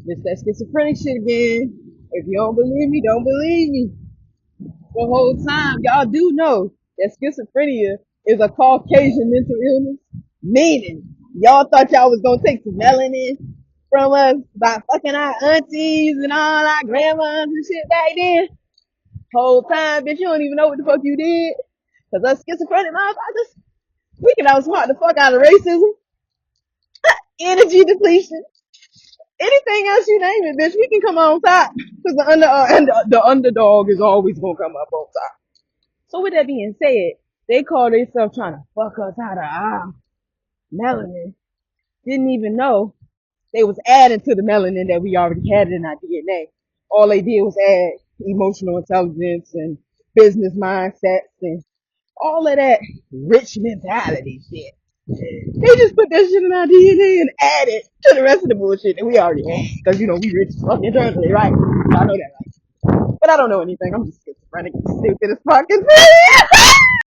It's that schizophrenic shit again. If you don't believe me, don't believe me. The whole time, y'all do know that schizophrenia is a Caucasian mental illness. Meaning, y'all thought y'all was gonna take some melanin from us by fucking our aunties and all our grandmas and shit back then. Whole time, bitch, you don't even know what the fuck you did. Cause us schizophrenic motherfuckers, we can outsmart the fuck out of racism, energy depletion, anything else you name it, bitch, we can come on top. Cause the underdog is always gonna come up on top. So with that being said, they call themselves trying to fuck us out of our melanin. Didn't even know they was adding to the melanin that we already had in our DNA. All they did was add emotional intelligence and business mindsets and all of that rich mentality shit. They just put that shit in our DNA and add it to the rest of the bullshit that we already had. Cause you know we rich as fuck internally, right? I know that, right? But I don't know anything. I'm just schizophrenic and stupid as fucking